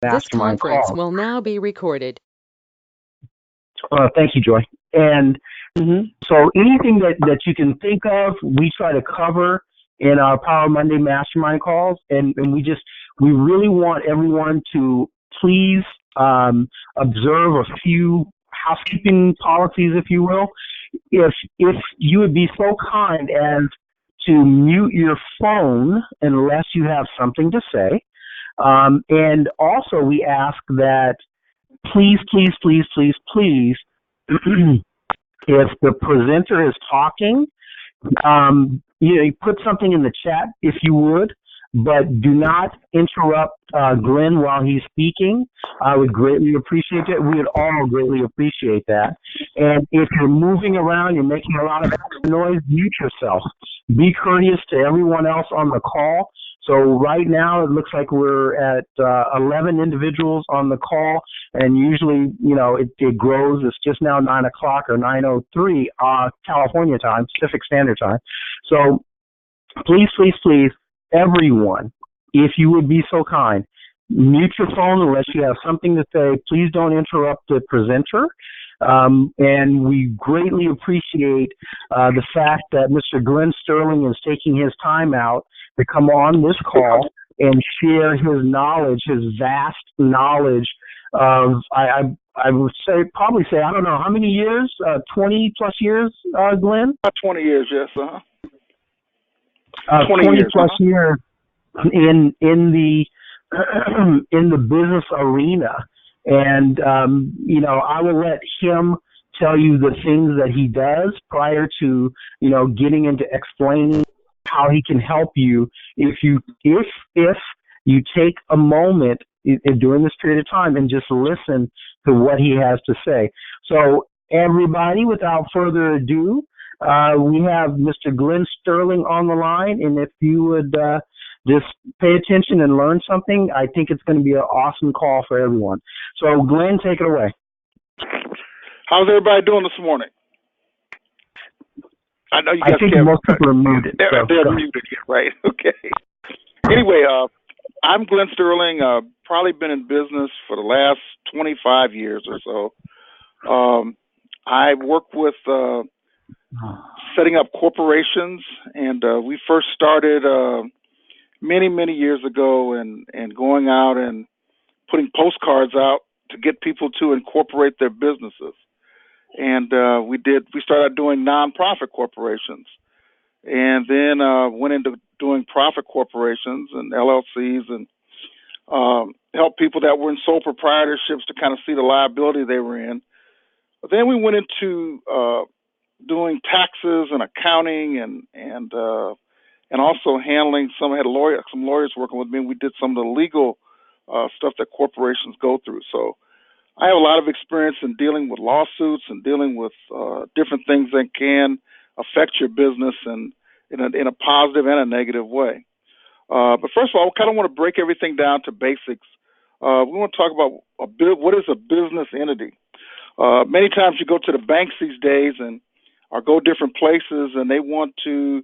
This Mastermind conference call. will now be recorded. Thank you, Joy. And so anything that you can think of, we try to cover in our Power Monday Mastermind calls, and we really want everyone to please observe a few housekeeping policies, if you will. If you would be so kind as to mute your phone unless you have something to say. And also, we ask that please, please, please, please, please, if the presenter is talking, you put something in the chat if you would, but do not interrupt Glenn while he's speaking. I would greatly appreciate that. We would all greatly appreciate that. And if you're moving around, you're making a lot of noise, mute yourself. Be courteous to everyone else on the call. So right now it looks like we're at 11 individuals on the call, and usually, it grows. It's just now 9 o'clock or 9:03 California time, Pacific Standard Time. So please, please, please, everyone, if you would be so kind, mute your phone unless you have something to say. Please don't interrupt the presenter. And we greatly appreciate the fact that Mr. Glenn Sterling is taking his time out to come on this call and share his knowledge, his vast knowledge of, I would probably say, I don't know, how many years? 20 plus years, Glenn? About 20 years, yes. 20 years, plus years in the in the business arena. And, I will let him tell you the things that he does prior to, getting into explaining how he can help you if you take a moment during this period of time and just listen to what he has to say. So everybody, without further ado, we have Mr. Glenn Sterling on the line, and if you would just pay attention and learn something, I think it's going to be an awesome call for everyone. So Glenn, take it away. How's everybody doing this morning? I know you guys think most people are muted. They're muted, yeah, right? Okay. Anyway, I'm Glenn Sterling. Probably been in business for the last 25 years or so. I work with setting up corporations, and we first started many, many years ago and going out and putting postcards out to get people to incorporate their businesses. And we started doing nonprofit corporations, and then went into doing profit corporations and LLCs, and help people that were in sole proprietorships to kind of see the liability they were in. But then we went into doing taxes and accounting and also handling some lawyers working with me. And we did some of the legal stuff that corporations go through. So I have a lot of experience in dealing with lawsuits and dealing with different things that can affect your business and in a positive and a negative way. But first of all, I kind of want to break everything down to basics. We want to talk about what is a business entity. Many times you go to the banks these days or go different places, and they want to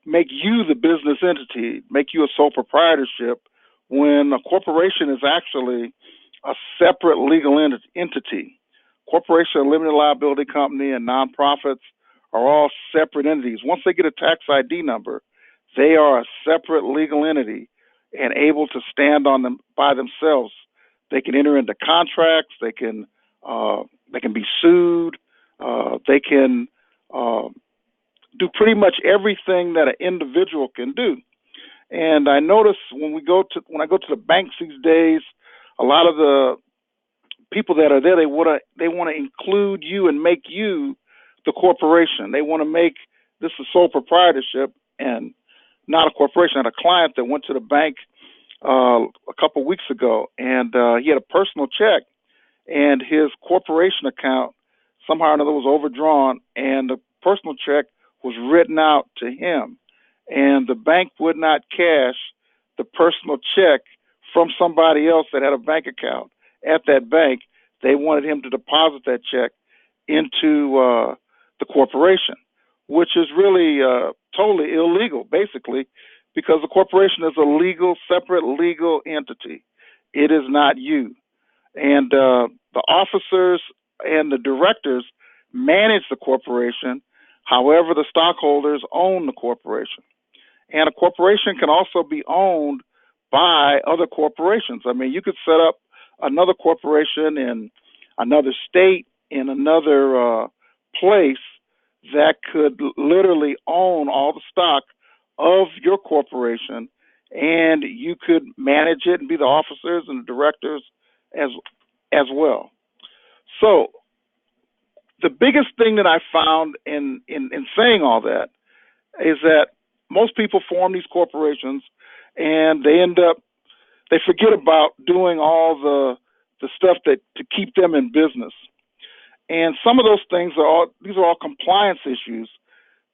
make you the business entity, make you a sole proprietorship, when a corporation is actually a separate legal entity. Corporation, a limited liability company, and nonprofits are all separate entities. Once they get a tax ID number, they are a separate legal entity and able to stand on them by themselves. They can enter into contracts. They can be sued. They can do pretty much everything that an individual can do. And I notice when I go to the banks these days, a lot of the people that are there, they want to include you and make you the corporation. They want to make this a sole proprietorship and not a corporation. I had a client that went to the bank a couple of weeks ago, and he had a personal check, and his corporation account somehow or another was overdrawn, and the personal check was written out to him, and the bank would not cash the personal check from somebody else that had a bank account at that bank. They wanted him to deposit that check into the corporation, which is really totally illegal, basically, because the corporation is a separate legal entity. It is not you. And the officers and the directors manage the corporation. However, the stockholders own the corporation. And a corporation can also be owned by other corporations. I mean, you could set up another corporation in another state, in another place that could literally own all the stock of your corporation, and you could manage it and be the officers and the directors as well. So the biggest thing that I found in saying all that is that most people form these corporations and they forget about doing all the stuff that to keep them in business. And some of those things these are all compliance issues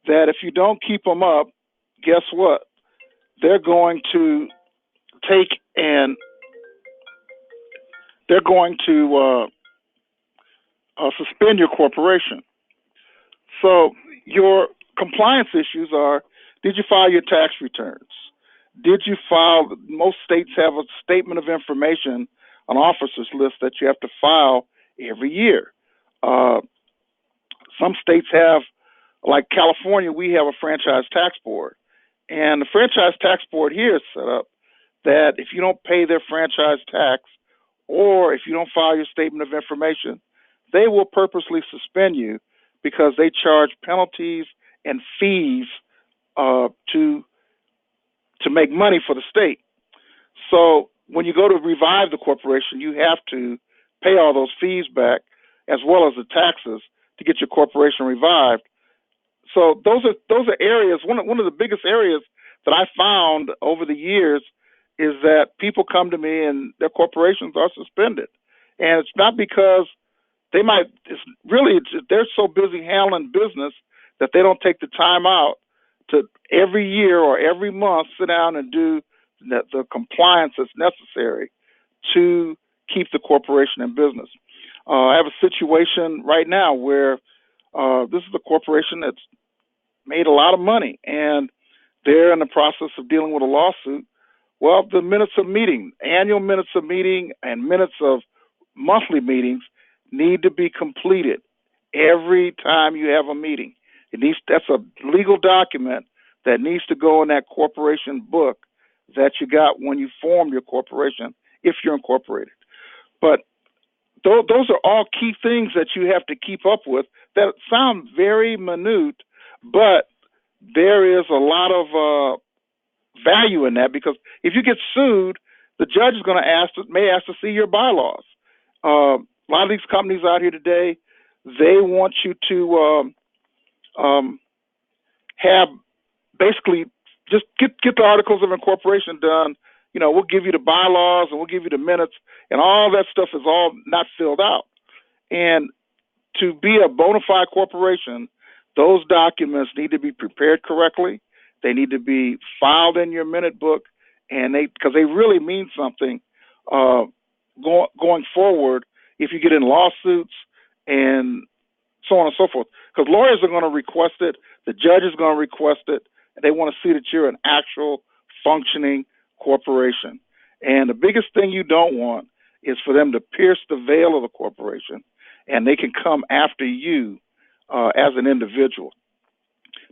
that if you don't keep them up, guess what? They're going to take and they're going to suspend your corporation. So your compliance issues are: did you file your tax returns? Did you file? Most states have a statement of information, an officers list that you have to file every year. Some states have, like California, we have a franchise tax board. And the franchise tax board here is set up that if you don't pay their franchise tax or if you don't file your statement of information, they will purposely suspend you because they charge penalties and fees to make money for the state. So when you go to revive the corporation, you have to pay all those fees back as well as the taxes to get your corporation revived. So those are areas. One of the biggest areas that I found over the years is that people come to me and their corporations are suspended, and it's not because they're so busy handling business that they don't take the time out to every year or every month sit down and do the compliance that's necessary to keep the corporation in business. I have a situation right now where this is a corporation that's made a lot of money, and they're in the process of dealing with a lawsuit. Well, the minutes of meeting, annual minutes of meeting and minutes of monthly meetings need to be completed every time you have a meeting. That's a legal document that needs to go in that corporation book that you got when you formed your corporation, if you're incorporated. But those are all key things that you have to keep up with that sound very minute, but there is a lot of value in that, because if you get sued, the judge is going to may ask to see your bylaws. A lot of these companies out here today, they want you to have basically just get the articles of incorporation done. You know, we'll give you the bylaws and we'll give you the minutes, and all that stuff is all not filled out. And to be a bona fide corporation, those documents need to be prepared correctly. They need to be filed in your minute book, and because they really mean something going forward if you get in lawsuits and so on and so forth. Because lawyers are going to request it, the judge is going to request it, and they want to see that you're an actual functioning corporation. And the biggest thing you don't want is for them to pierce the veil of the corporation, and they can come after you as an individual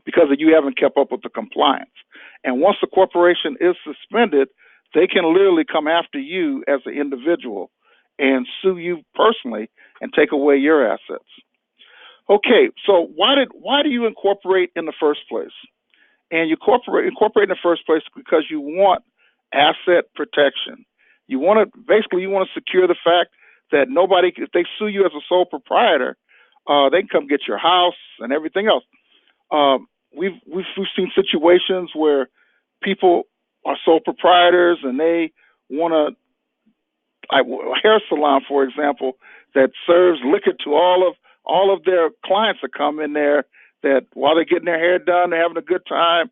because you haven't kept up with the compliance. And once the corporation is suspended, they can literally come after you as an individual and sue you personally and take away your assets. Okay, so why do you incorporate in the first place? And you incorporate in the first place because you want asset protection. You want to secure the fact that nobody, if they sue you as a sole proprietor, they can come get your house and everything else. We've seen situations where people are sole proprietors and they want to, a hair salon, for example, that serves liquor to all of their clients that come in there, that while they're getting their hair done, they're having a good time,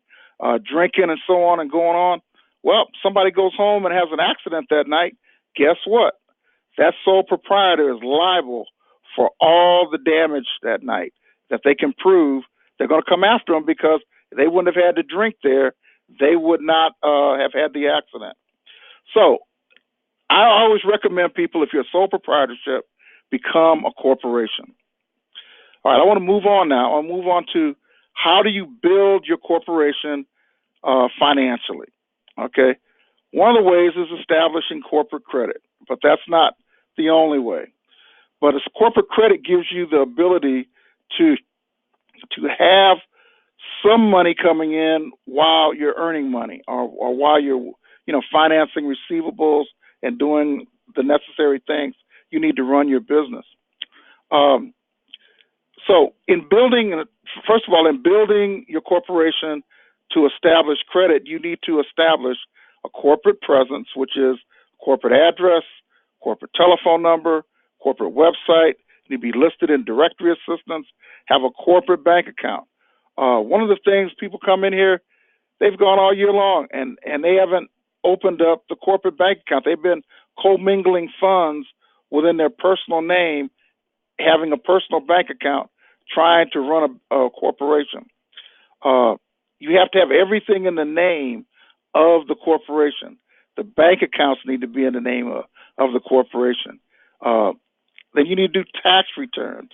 drinking and so on and going on. Well, somebody goes home and has an accident that night. Guess what? That sole proprietor is liable for all the damage that night that they can prove. They're going to come after them because they wouldn't have had to drink there. They would not have had the accident. So I always recommend people, if you're a sole proprietorship, become a corporation. All right, I want to move on now. I'll move on to how do you build your corporation financially. Okay, one of the ways is establishing corporate credit, but that's not the only way. But corporate credit gives you the ability to have some money coming in while you're earning money, or while you're financing receivables and doing the necessary things you need to run your business. So first of all, in building your corporation to establish credit, you need to establish a corporate presence, which is corporate address, corporate telephone number, corporate website. You need to be listed in directory assistance, have a corporate bank account. One of the things, people come in here, they've gone all year long and they haven't opened up the corporate bank account. They've been commingling funds within their personal name, having a personal bank account, trying to run a corporation. You have to have everything in the name of the corporation. The bank accounts need to be in the name of the corporation. Then you need to do tax returns,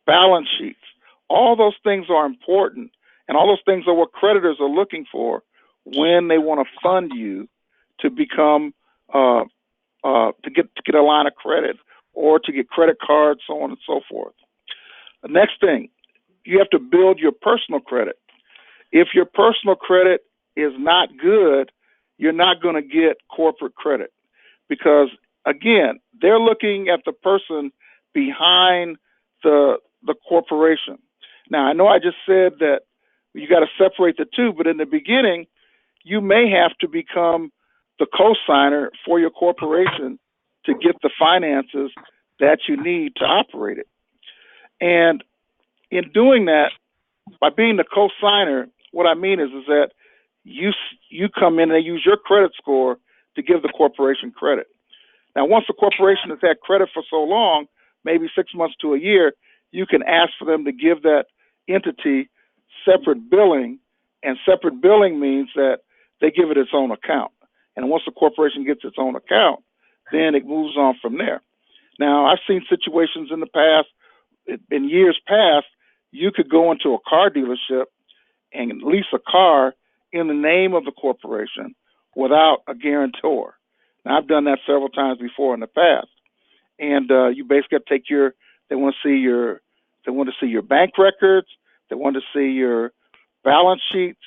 balance sheets. All those things are important, and all those things are what creditors are looking for when they want to fund you to become to get a line of credit or to get credit cards, so on and so forth. The next thing, you have to build your personal credit. If your personal credit is not good, you're not going to get corporate credit because, again, they're looking at the person behind the corporation. Now, I know I just said that you got to separate the two, but in the beginning, you may have to become the co-signer for your corporation to get the finances that you need to operate it. And in doing that, by being the co-signer, what I mean is that you come in and they use your credit score to give the corporation credit. Now, once the corporation has had credit for so long, maybe 6 months to a year, you can ask for them to give that entity separate billing, and separate billing means that they give it its own account. And once the corporation gets its own account, then it moves on from there. Now, I've seen situations in the past, in years past, you could go into a car dealership and lease a car in the name of the corporation without a guarantor. Now, I've done that several times before in the past. And you basically have to take they want to see your bank records, they want to see your balance sheets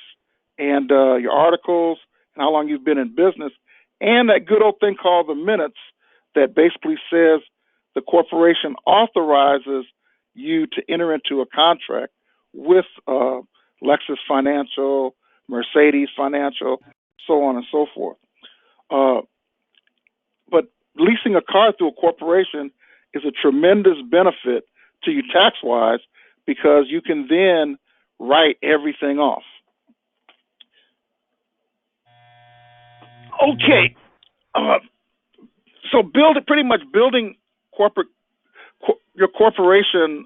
and your articles and how long you've been in business, and that good old thing called the minutes that basically says the corporation authorizes you to enter into a contract with Lexus Financial, Mercedes Financial, so on and so forth. But leasing a car through a corporation is a tremendous benefit to you tax-wise because you can then write everything off. Okay, so pretty much building your corporation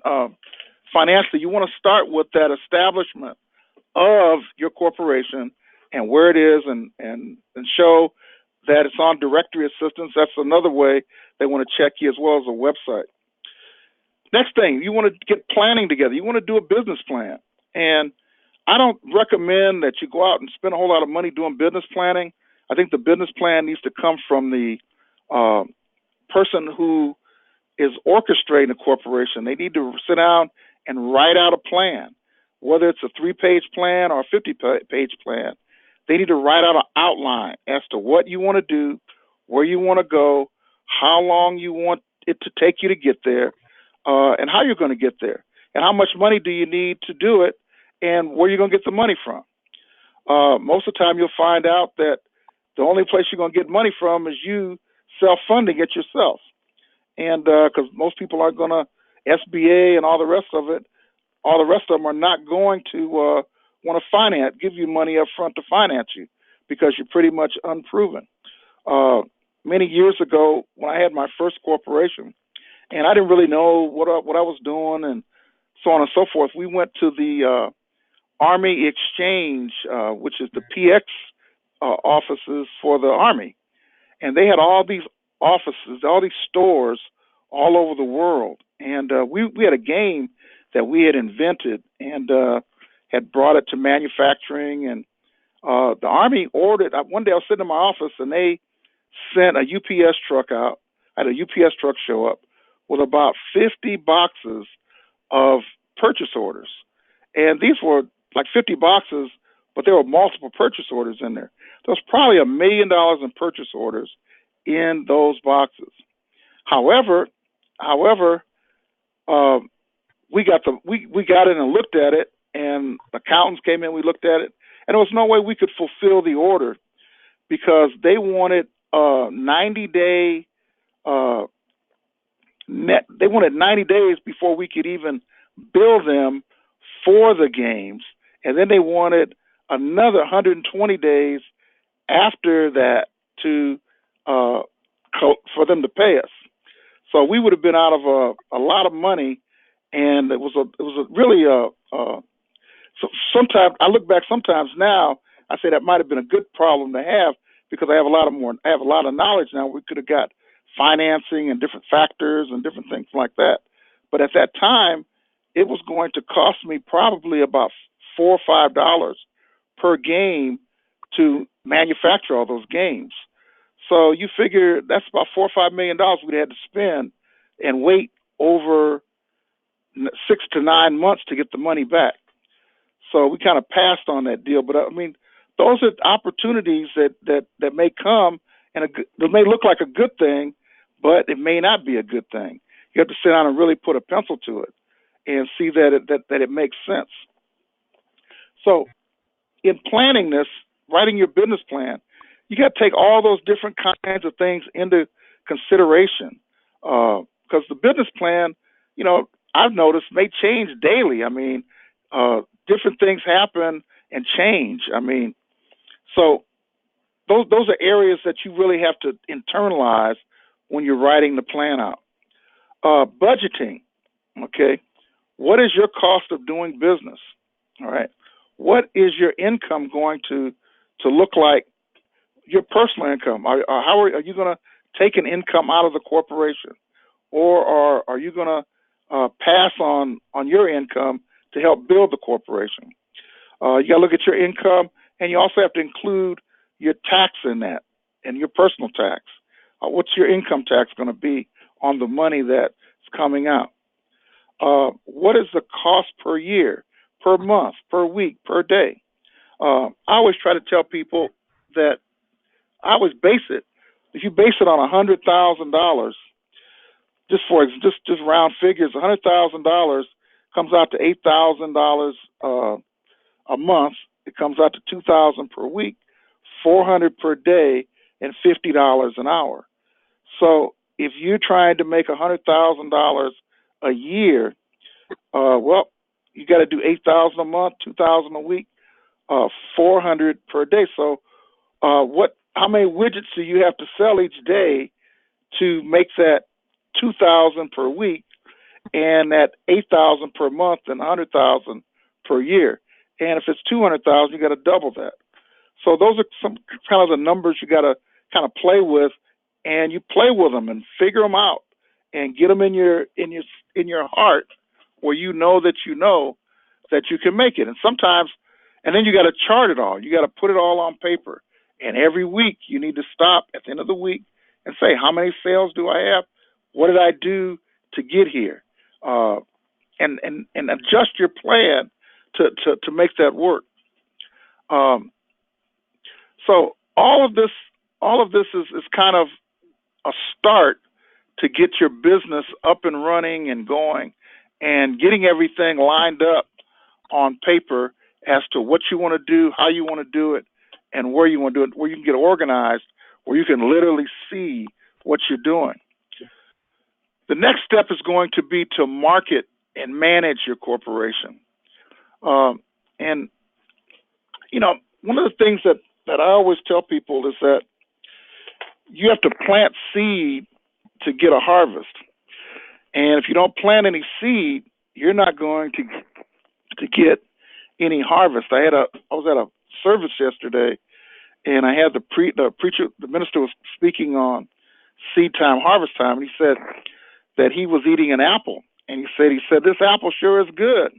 financially. You want to start with that establishment of your corporation and where it is, and show that it's on directory assistance. That's another way they want to check you, as well as a website. Next thing, you want to get planning together. You want to do a business plan. And I don't recommend that you go out and spend a whole lot of money doing business planning. I think the business plan needs to come from the person who is orchestrating the corporation. They need to sit down and write out a plan, whether it's a 3-page plan or a 50-page plan. They need to write out an outline as to what you want to do, where you want to go, how long you want it to take you to get there, and how you're going to get there, and how much money do you need to do it, and where you're going to get the money from. Most of the time you'll find out that the only place you're going to get money from is you self-funding it yourself. And because most people aren't going to, SBA and all the rest of them are not going to want to give you money up front to finance you because you're pretty much unproven. Many years ago, when I had my first corporation, and I didn't really know what I was doing and so on and so forth, we went to the Army Exchange, which is the PX offices for the Army. And they had all these offices, all these stores all over the world. And we had a game that we had invented and had brought it to manufacturing. And the Army ordered, one day I was sitting in my office and they sent a UPS truck out. I had a UPS truck show up with about 50 boxes of purchase orders. And these were like 50 boxes, but there were multiple purchase orders in there. There was probably $1 million in purchase orders in those boxes. However, we got in and looked at it, and accountants came in. We looked at it, and there was no way we could fulfill the order because they wanted 90-day net. They wanted 90 days before we could even bill them for the games, and then they wanted another 120 days after that to for them to pay us. So we would have been out of a lot of money, and it was really so sometimes I look back. Sometimes now I say that might have been a good problem to have because I have a lot of knowledge now. We could have got financing and different factors and different things like that. But at that time, it was going to cost me probably about $4 or $5 per game to manufacture all those games. So you figure that's about $4 or $5 million we'd had to spend and wait over 6 to 9 months to get the money back. So we kind of passed on that deal. But I mean, those are opportunities that may come, and it may look like a good thing, but it may not be a good thing. You have to sit down and really put a pencil to it and see that it makes sense. So in planning this, writing your business plan, you got to take all those different kinds of things into consideration because the business plan, I've noticed may change daily. I mean, different things happen and change. I mean, so those are areas that you really have to internalize when you're writing the plan out. Budgeting, okay? What is your cost of doing business? All right. What is your income going to look like? Your personal income. How are you going to take an income out of the corporation, or are you going to pass on your income to help build the corporation? You got to look at your income, and you also have to include your tax in that and your personal tax. What's your income tax going to be on the money that's coming out? What is the cost per year, per month, per week, per day? I always try to tell people that I always base it. If you base it on $100,000, just round figures, $100,000 comes out to $8,000 a month. It comes out to $2,000 per week, $400 per day, and $50 an hour. So if you're trying to make $100,000 a year, well, you got to do $8,000 a month, $2,000 a week, $400 per day. So how many widgets do you have to sell each day to make that $2,000 per week and that $8,000 per month and $100,000 per year? And if it's $200,000, you got to double that. So those are some kind of the numbers you got to kind of play with, and you play with them and figure them out and get them in your heart where you know that you can make it. And sometimes, and then you got to chart it all. You got to put it all on paper. And every week you need to stop at the end of the week and say, how many sales do I have? What did I do to get here? And adjust your plan to make that work. So all of this is kind of a start to get your business up and running and going and getting everything lined up on paper as to what you want to do, how you want to do it, and where you want to do it, where you can get organized, where you can literally see what you're doing. The next step is going to be to market and manage your corporation. And, one of the things that I always tell people is that you have to plant seed to get a harvest. And if you don't plant any seed, you're not going to get any harvest. I was at a service yesterday, and I had the minister was speaking on seed time, harvest time, and he said that he was eating an apple, and he said this apple sure is good.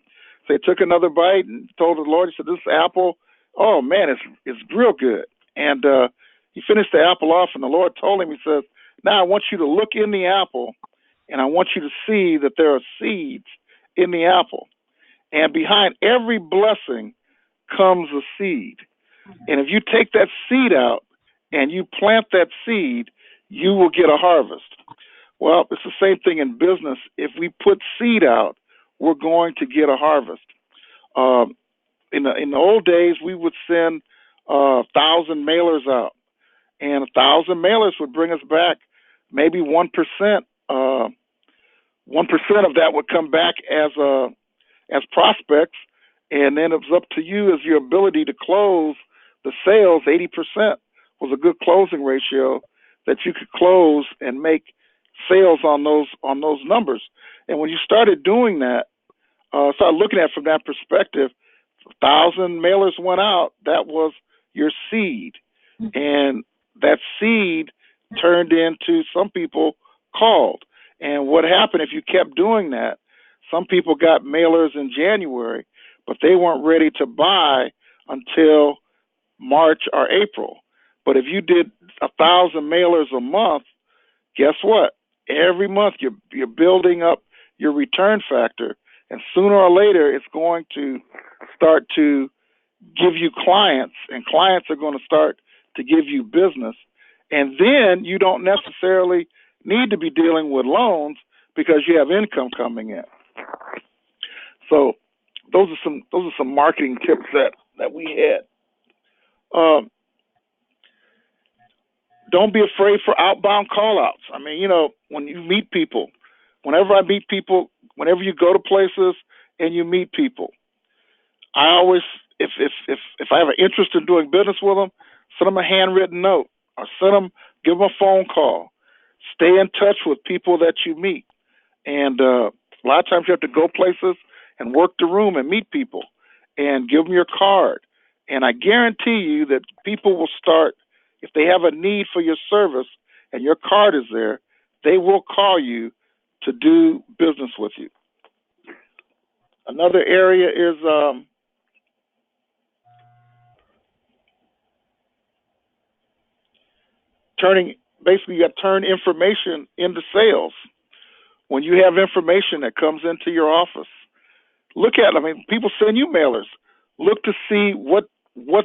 So he took another bite and told the Lord, he said, this apple, oh man, it's real good. And he finished the apple off, and the Lord told him, he says, now I want you to look in the apple, and I want you to see that there are seeds in the apple. And behind every blessing comes a seed. And if you take that seed out and you plant that seed, you will get a harvest. Well, it's the same thing in business. If we put seed out, we're going to get a harvest. In the old days, we would send 1,000 mailers out, and 1,000 mailers would bring us back maybe 1%. 1% of that would come back as prospects, and then it was up to you as your ability to close the sales. 80% was a good closing ratio that you could close and make sales on those numbers. And when you started doing that, started looking at it from that perspective, 1,000 mailers went out. That was your seed, and that seed turned into some people called. And what happened if you kept doing that? Some people got mailers in January, but they weren't ready to buy until March or April. But if you did 1,000 mailers a month, guess what? Every month you're building up your return factor, and sooner or later it's going to start to give you clients, and clients are going to start to give you business. And then you don't necessarily need to be dealing with loans because you have income coming in. So those are some marketing tips that we had. Don't be afraid for outbound call-outs. I mean, when you meet people, whenever I meet people, whenever you go to places and you meet people, I always, if I have an interest in doing business with them, send them a handwritten note or give them a phone call. Stay in touch with people that you meet. And a lot of times you have to go places and work the room and meet people and give them your card. And I guarantee you that people will start, if they have a need for your service and your card is there, they will call you to do business with you. Another area is basically you got to turn information into sales. When you have information that comes into your office, look at it. I mean, people send you mailers. Look to see what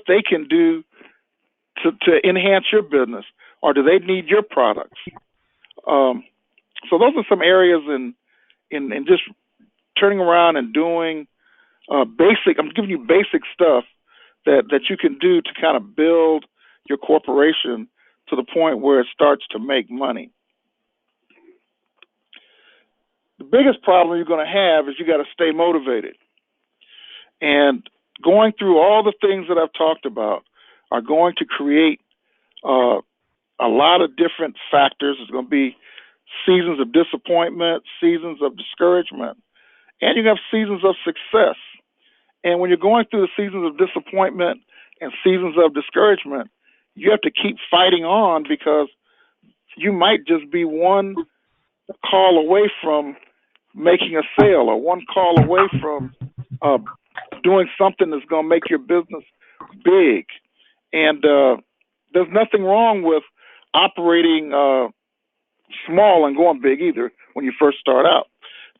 they can do to enhance your business, or do they need your products? So those are some areas in just turning around and doing basic. I'm giving you basic stuff that you can do to kind of build your corporation to the point where it starts to make money. The biggest problem you're going to have is you got to stay motivated. And going through all the things that I've talked about are going to create a lot of different factors. There's going to be seasons of disappointment, seasons of discouragement, and you have seasons of success. And when you're going through the seasons of disappointment and seasons of discouragement, you have to keep fighting on, because you might just be one call away from making a sale, or one call away from doing something that's going to make your business big. And there's nothing wrong with operating small and going big either when you first start out.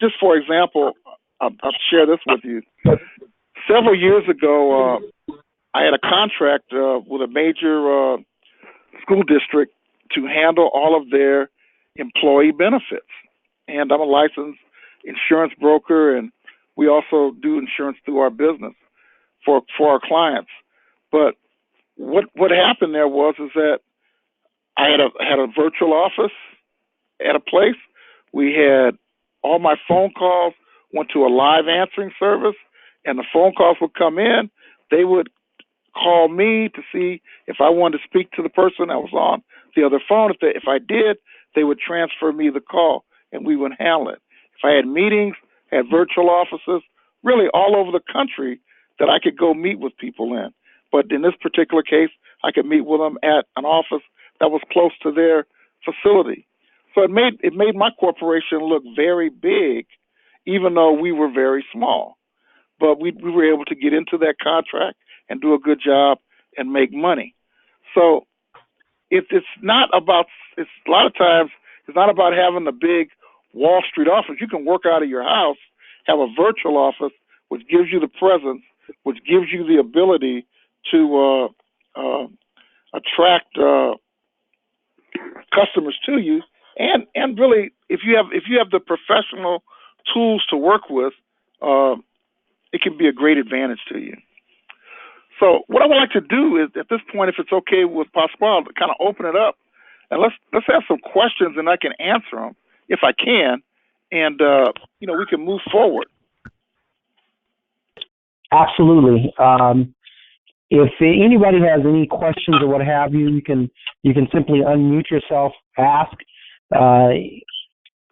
Just for example, I'll share this with you. Several years ago, I had a contract with a major school district to handle all of their employee benefits. And I'm a licensed insurance broker, and we also do insurance through our business for our clients. But what happened there was that I had a virtual office at a place. We had all my phone calls went to a live answering service, and the phone calls would come in. They would call me to see if I wanted to speak to the person that was on the other phone. If I did, they would transfer me the call, and we would handle it. If I had meetings, had virtual offices, really all over the country that I could go meet with people in. But in this particular case, I could meet with them at an office that was close to their facility. So it made my corporation look very big, even though we were very small. But we were able to get into that contract and do a good job and make money. So it's not about, it's a lot of times it's not about having a big Wall Street office. You can work out of your house, have a virtual office, which gives you the presence, which gives you the ability to attract customers to you, and really, if you have the professional tools to work with, it can be a great advantage to you. So what I would like to do is, at this point, if it's okay with Pasquale, to kind of open it up, and let's have some questions, and I can answer them if I can, and we can move forward. Absolutely. If anybody has any questions or what have you, you can simply unmute yourself, ask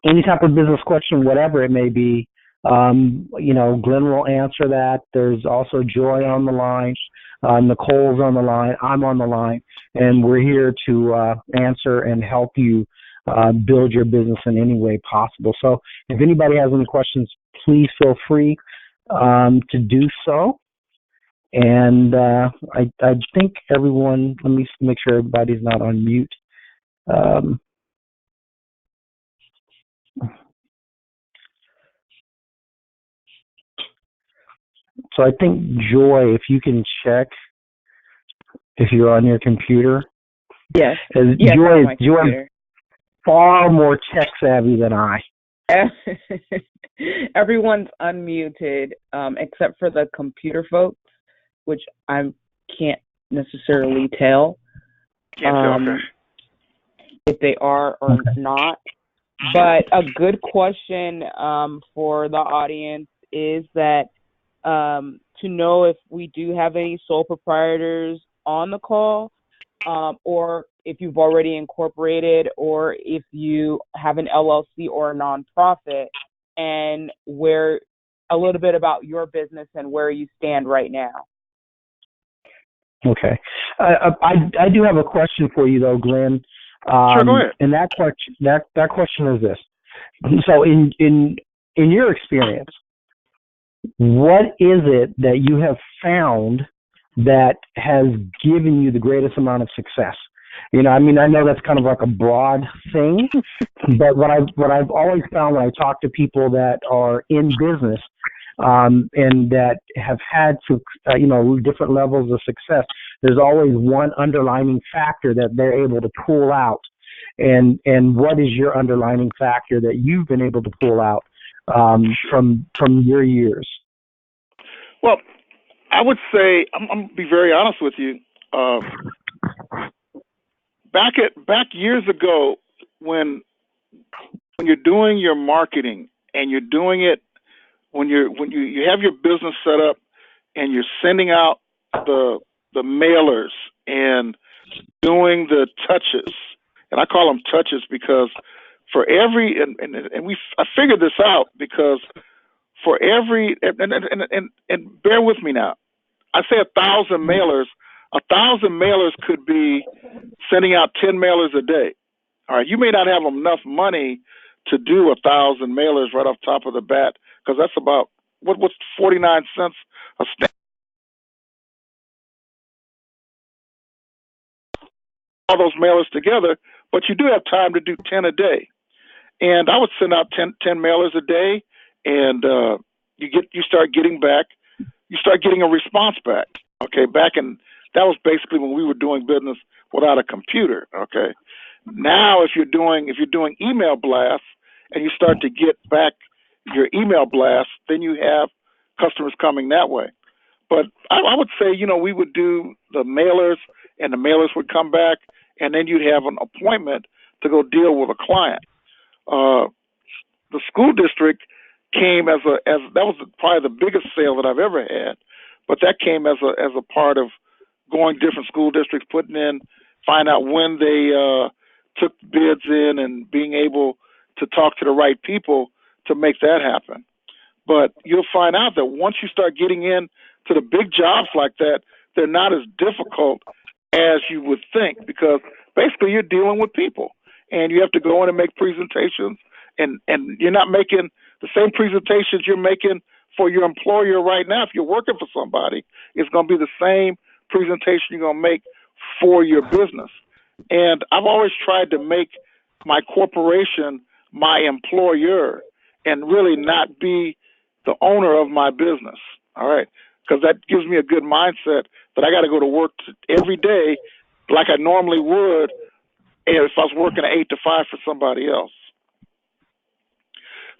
any type of business question, whatever it may be. Glenn will answer that. There's also Joy on the line, Nicole's on the line, I'm on the line, and we're here to answer and help you build your business in any way possible. So if anybody has any questions, please feel free to do so. And I think everyone, let me make sure everybody's not on mute. So I think, Joy, if you can check if you're on your computer. Yes. Yes, Joy is far more tech savvy than I. Everyone's unmuted except for the computer folks, which I can't necessarily tell if they are or not. But a good question for the audience is that to know if we do have any sole proprietors on the call, or if you've already incorporated, or if you have an LLC or a nonprofit, and where a little bit about your business and where you stand right now. Okay. I do have a question for you though, Glenn. Sure, go ahead. And that question is this. So in your experience, what is it that you have found that has given you the greatest amount of success? I know that's kind of like a broad thing, but what I've always found when I talk to people that are in business and that have had different levels of success, there's always one underlining factor that they're able to pull out. And what is your underlining factor that you've been able to pull out from your years? Well, I would say, I'm going to be very honest with you. Back years ago, when you're doing your marketing and you're doing it when you have your business set up and you're sending out the mailers and doing the touches, and I call them touches because for every I figured this out because for every and bear with me now, I say 1,000 mailers. 1,000 mailers could be sending out 10 mailers a day. All right, you may not have enough money to do 1,000 mailers right off top of the bat because that's about what's 49 cents a stamp. All those mailers together, but you do have time to do 10 a day. And I would send out 10 mailers a day, and you start getting a response back. Okay, that was basically when we were doing business without a computer. Okay, now if you're doing email blasts and you start to get back your email blasts, then you have customers coming that way. But I would say, we would do the mailers, and the mailers would come back, and then you'd have an appointment to go deal with a client. The school district came as that was probably the biggest sale that I've ever had, but that came as a part of going different school districts, find out when they took bids in, and being able to talk to the right people to make that happen. But you'll find out that once you start getting in to the big jobs like that, they're not as difficult as you would think, because basically you're dealing with people. and you have to go in and make presentations, and you're not making the same presentations you're making for your employer right now. If you're working for somebody, it's going to be the same presentation you're going to make for your business. And I've always tried to make my corporation my employer and really not be the owner of my business. All right. Because that gives me a good mindset that I got to go to work every day like I normally would if I was working an 8 to 5 for somebody else.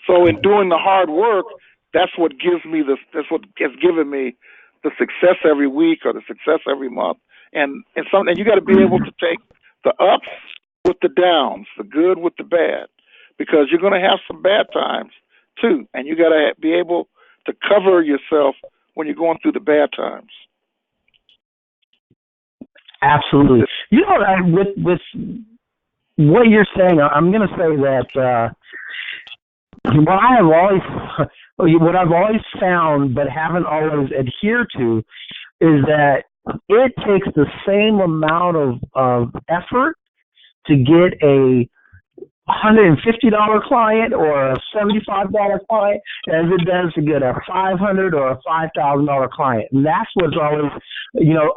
So in doing the hard work, that's what gives me that's what has given me the success every week or the success every month. And you got to be able to take the ups with the downs, the good with the bad, because you're going to have some bad times too, and you got to be able to cover yourself when you're going through the bad times. Absolutely. You know, with what you're saying, I'm going to say that what I've always found but haven't always adhered to is that it takes the same amount of effort to get a $150 client or a $75 client as it does to get a $500 or a $5,000 client. And that's what's always,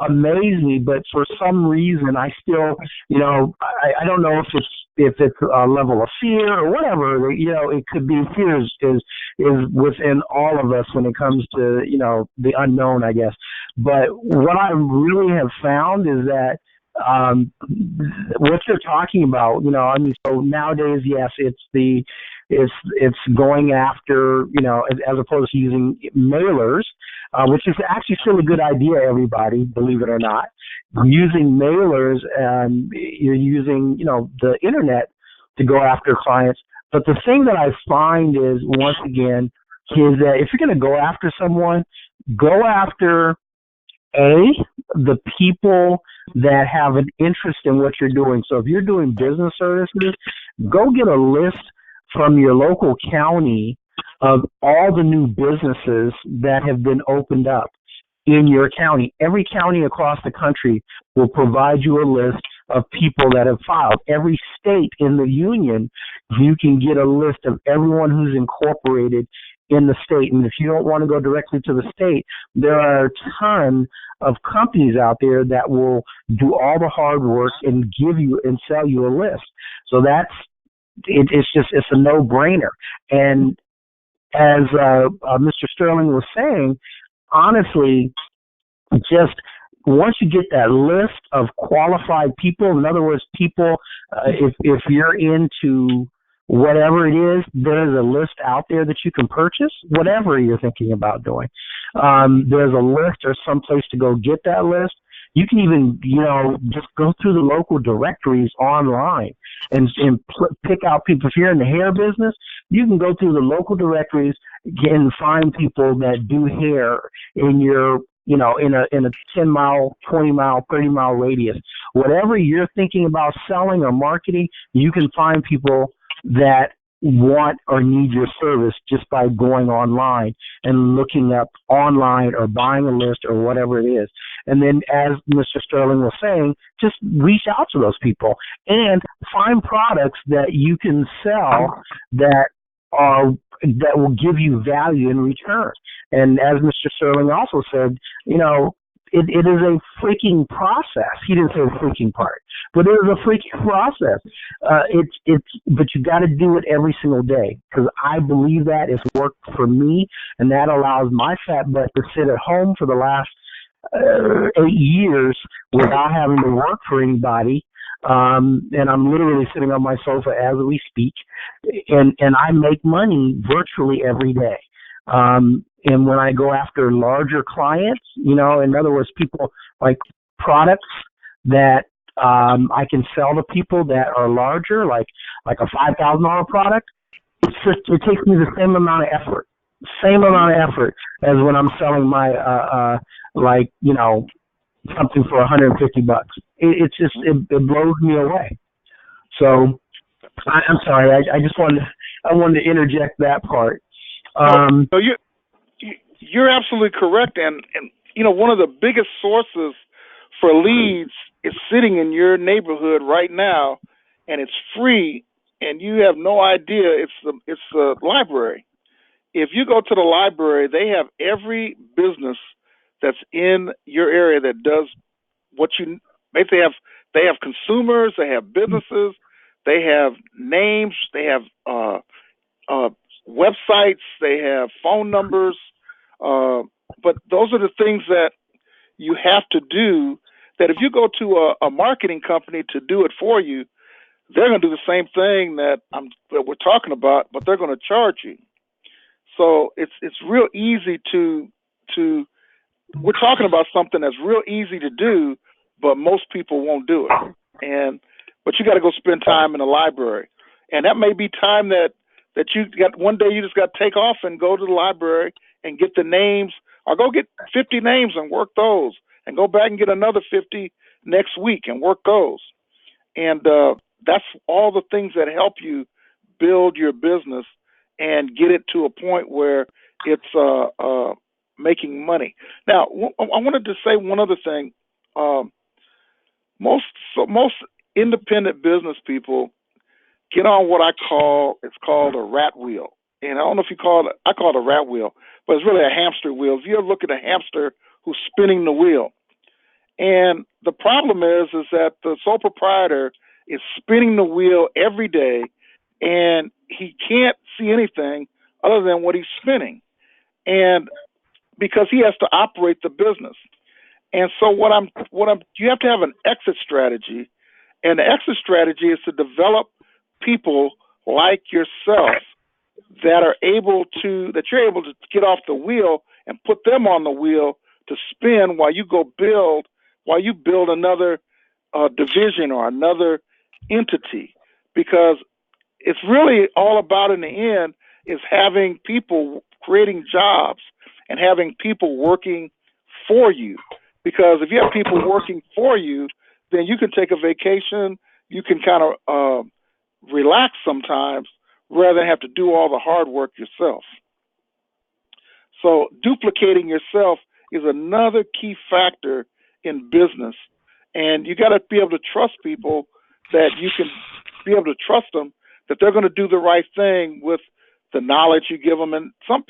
amazed me. But for some reason, I still, I don't know if it's a level of fear or whatever. It could be fear is within all of us when it comes to, the unknown, I guess. But what I really have found is that what you're talking about, so nowadays, yes, it's going after, as opposed to using mailers, which is actually still a good idea, everybody, believe it or not. Using mailers, you're using, the internet to go after clients. But the thing that I find is, once again, is that if you're going to go after someone, go after the people that have an interest in what you're doing. So if you're doing business services, go get a list from your local county of all the new businesses that have been opened up in your county. Every county across the country will provide you a list of people that have filed. Every state in the union, you can get a list of everyone who's incorporated in the state. And if you don't want to go directly to the state, there are a ton of companies out there that will do all the hard work and give you and sell you a list. So it's a no-brainer. And as Mr. Sterling was saying, honestly, just once you get that list of qualified people, in other words, people, if you're into whatever it is, there's a list out there that you can purchase, whatever you're thinking about doing. There's a list or some place to go get that list. You can even, just go through the local directories online and pick out people. If you're in the hair business, you can go through the local directories and find people that do hair in your, in a 10-mile, 20-mile, 30-mile radius. Whatever you're thinking about selling or marketing, you can find people that want or need your service just by going online and looking up online or buying a list or whatever it is. And then, as Mr. Sterling was saying, just reach out to those people and find products that you can sell that will give you value in return. And as Mr. Sterling also said, it is a freaking process. He didn't say the freaking part, but it is a freaking process. But you got to do it every single day, because I believe that it's worked for me, and that allows my fat butt to sit at home for the last 8 years without having to work for anybody. And I'm literally sitting on my sofa as we speak, and I make money virtually every day. And when I go after larger clients, in other words, people like products that I can sell to people that are larger, like a $5,000 product, it takes me the same amount of effort as when I'm selling my something for $150. It blows me away. So I'm sorry, I wanted to interject that part. So you're absolutely correct, and one of the biggest sources for leads is sitting in your neighborhood right now and it's free, and you have no idea it's the library. If you go to the library, they have every business that's in your area that does what you basically have. They have consumers, they have businesses, they have names, they have uh, websites, they have phone numbers. But those are the things that you have to do. That if you go to a marketing company to do it for you, they're going to do the same thing that we're talking about, but they're going to charge you. So it's real easy to we're talking about something that's real easy to do, but most people won't do it. But you got to go spend time in the library, and that may be time that you got one day. You just got to take off and go to the library and get the names, or go get 50 names and work those, and go back and get another 50 next week and work those. And that's all the things that help you build your business and get it to a point where it's making money. Now, I wanted to say one other thing. Most independent business people get on what it's called a rat wheel. And I don't know if I call it a rat wheel, but it's really a hamster wheel. If you ever look at a hamster who's spinning the wheel, and the problem is that the sole proprietor is spinning the wheel every day, and he can't see anything other than what he's spinning, and because he has to operate the business. And so you have to have an exit strategy, and the exit strategy is to develop people like yourself that you're able to get off the wheel and put them on the wheel to spin while you build another division or another entity, because it's really all about, in the end, is having people creating jobs and having people working for you. Because if you have people working for you, then you can take a vacation, you can kind of relax sometimes rather than have to do all the hard work yourself. So duplicating yourself is another key factor in business. And you got to be able to trust people, that you can be able to trust them that they're going to do the right thing with the knowledge you give them. And some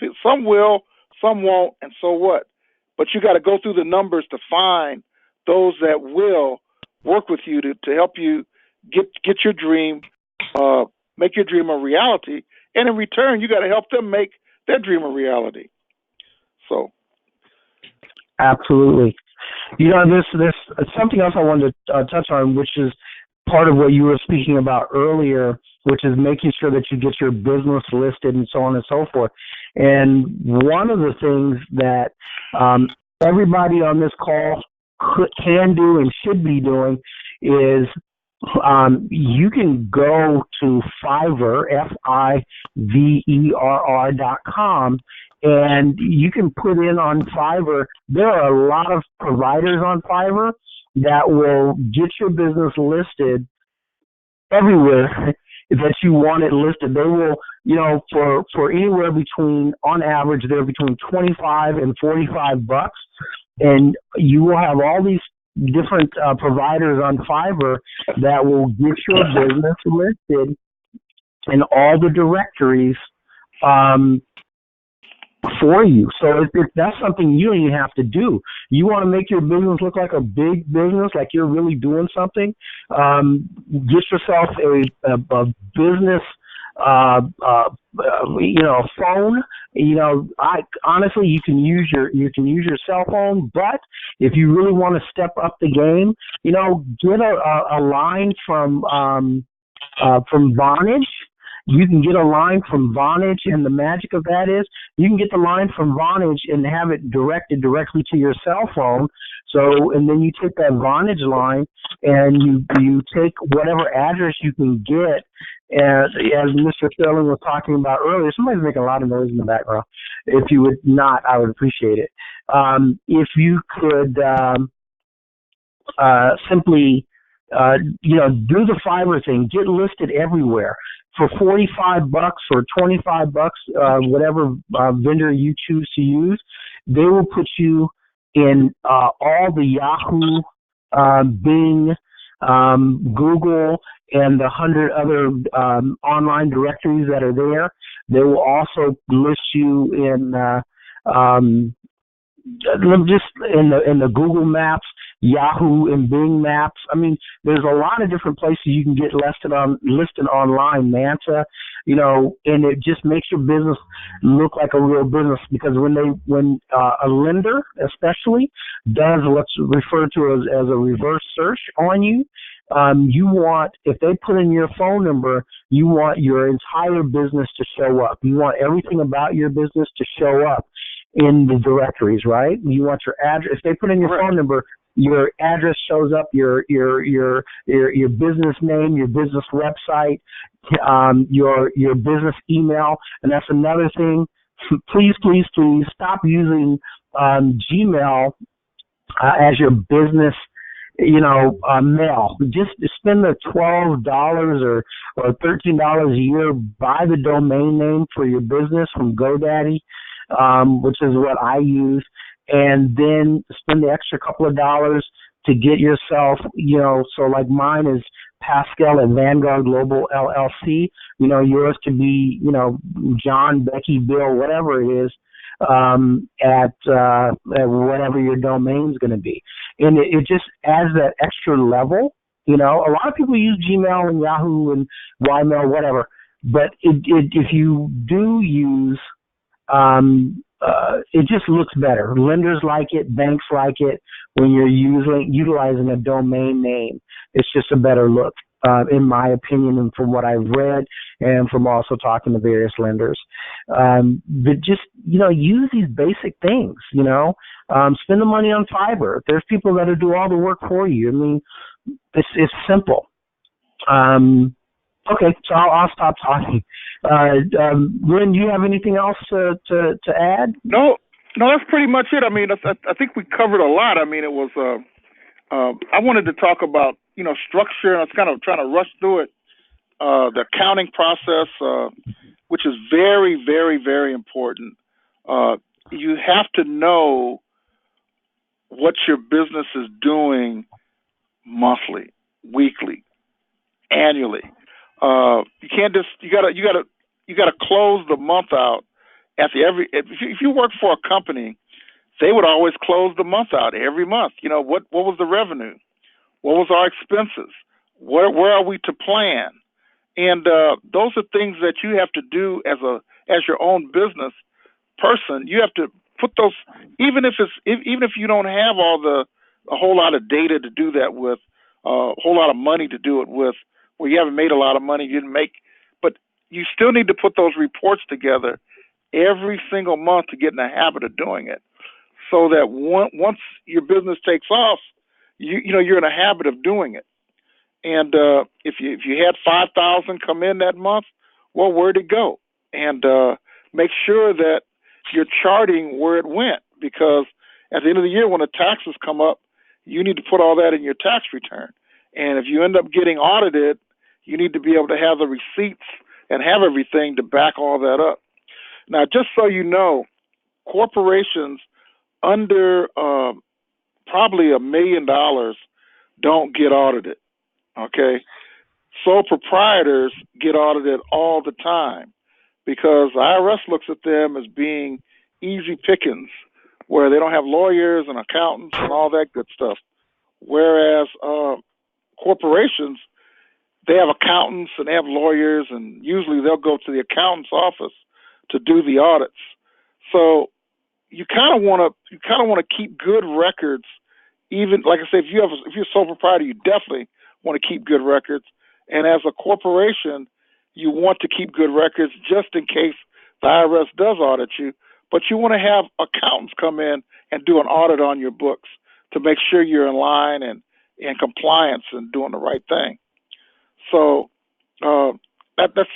will, some won't, and so what? But you got to go through the numbers to find those that will work with you to help you get your dream, make your dream a reality. And in return, you got to help them make their dream a reality. So, absolutely. You know, there's something else I wanted to touch on, which is part of what you were speaking about earlier, which is making sure that you get your business listed and so on and so forth. And one of the things that everybody on this call can do and should be doing is you can go to Fiverr, FIVERR.com, and you can put in on Fiverr. There are a lot of providers on Fiverr that will get your business listed everywhere that you want it listed. They will, for anywhere between, on average, they're between $25 and $45, and you will have all these different providers on Fiverr that will get your business listed in all the directories for you. So if that's something you don't even have to do. You want to make your business look like a big business, like you're really doing something, get yourself a business phone. I honestly, you can use your cell phone, but if you really want to step up the game, get a line from Vonage. You can get a line from Vonage, and the magic of that is you can get the line from Vonage and have it directed directly to your cell phone. So, and then you take that Vonage line and you take whatever address you can get. As Mr. Sterling was talking about earlier, somebody's making a lot of noise in the background. If you would not, I would appreciate it. If you could simply, do the Fiverr thing, get listed everywhere. For $45 or $25, whatever vendor you choose to use, they will put you in all the Yahoo, Bing, Google and the 100 other online directories that are there. They will also list you in just in the Google Maps, Yahoo, and Bing Maps. I mean, there's a lot of different places you can get listed online, Manta, and it just makes your business look like a real business, because when a lender especially does what's referred to as a reverse search on you, you want, if they put in your phone number, you want your entire business to show up. You want everything about your business to show up in the directories, right? You want your address. If they put in your phone number, your address shows up, your business name, your business website, your business email, and that's another thing. Please stop using Gmail as your business mail. Just spend the $12 or $13 a year, buy the domain name for your business from GoDaddy, which is what I use, and then spend the extra couple of dollars to get yourself, so like mine is Pascal and Vanguard Global LLC. Yours could be, John, Becky, Bill, whatever it is, at whatever your domain's going to be. And it just adds that extra level. A lot of people use Gmail and Yahoo and Ymail, whatever. But if you do use, it just looks better. Lenders like it, banks like it when you're utilizing a domain name. It's just a better look, in my opinion, and from what I've read and from also talking to various lenders. But just, use these basic things, spend the money on Fiverr. There's people that will do all the work for you. I mean, it's simple. Okay, so I'll stop talking. Glenn, do you have anything else to add? No, that's pretty much it. I mean, I think we covered a lot. I mean, it was. I wanted to talk about structure, and I was kind of trying to rush through it. The accounting process, which is very, very, very important. You have to know what your business is doing monthly, weekly, annually. You can't just you gotta close the month out at if you work for a company, they would always close the month out every month. What was the revenue? What was our expenses? Where are we to plan? And those are things that you have to do as your own business person. You have to put those, even if you don't have a whole lot of data to do that with, a whole lot of money to do it with, where you haven't made a lot of money, you didn't make, but you still need to put those reports together every single month to get in the habit of doing it, so that once your business takes off, you're in a habit of doing it. And if you had 5,000 come in that month, well, where'd it go? And make sure that you're charting where it went, because at the end of the year, when the taxes come up, you need to put all that in your tax return. And if you end up getting audited, you need to be able to have the receipts and have everything to back all that up. Now, just so you know, corporations under probably $1 million don't get audited, okay? Sole proprietors get audited all the time because the IRS looks at them as being easy pickings, where they don't have lawyers and accountants and all that good stuff. Whereas corporations, they have accountants and they have lawyers, and usually they'll go to the accountant's office to do the audits. So you kind of want to keep good records. Even like I say, if you're a sole proprietor, you definitely want to keep good records. And as a corporation, you want to keep good records just in case the IRS does audit you. But you want to have accountants come in and do an audit on your books to make sure you're in line and in compliance and doing the right thing. So that's.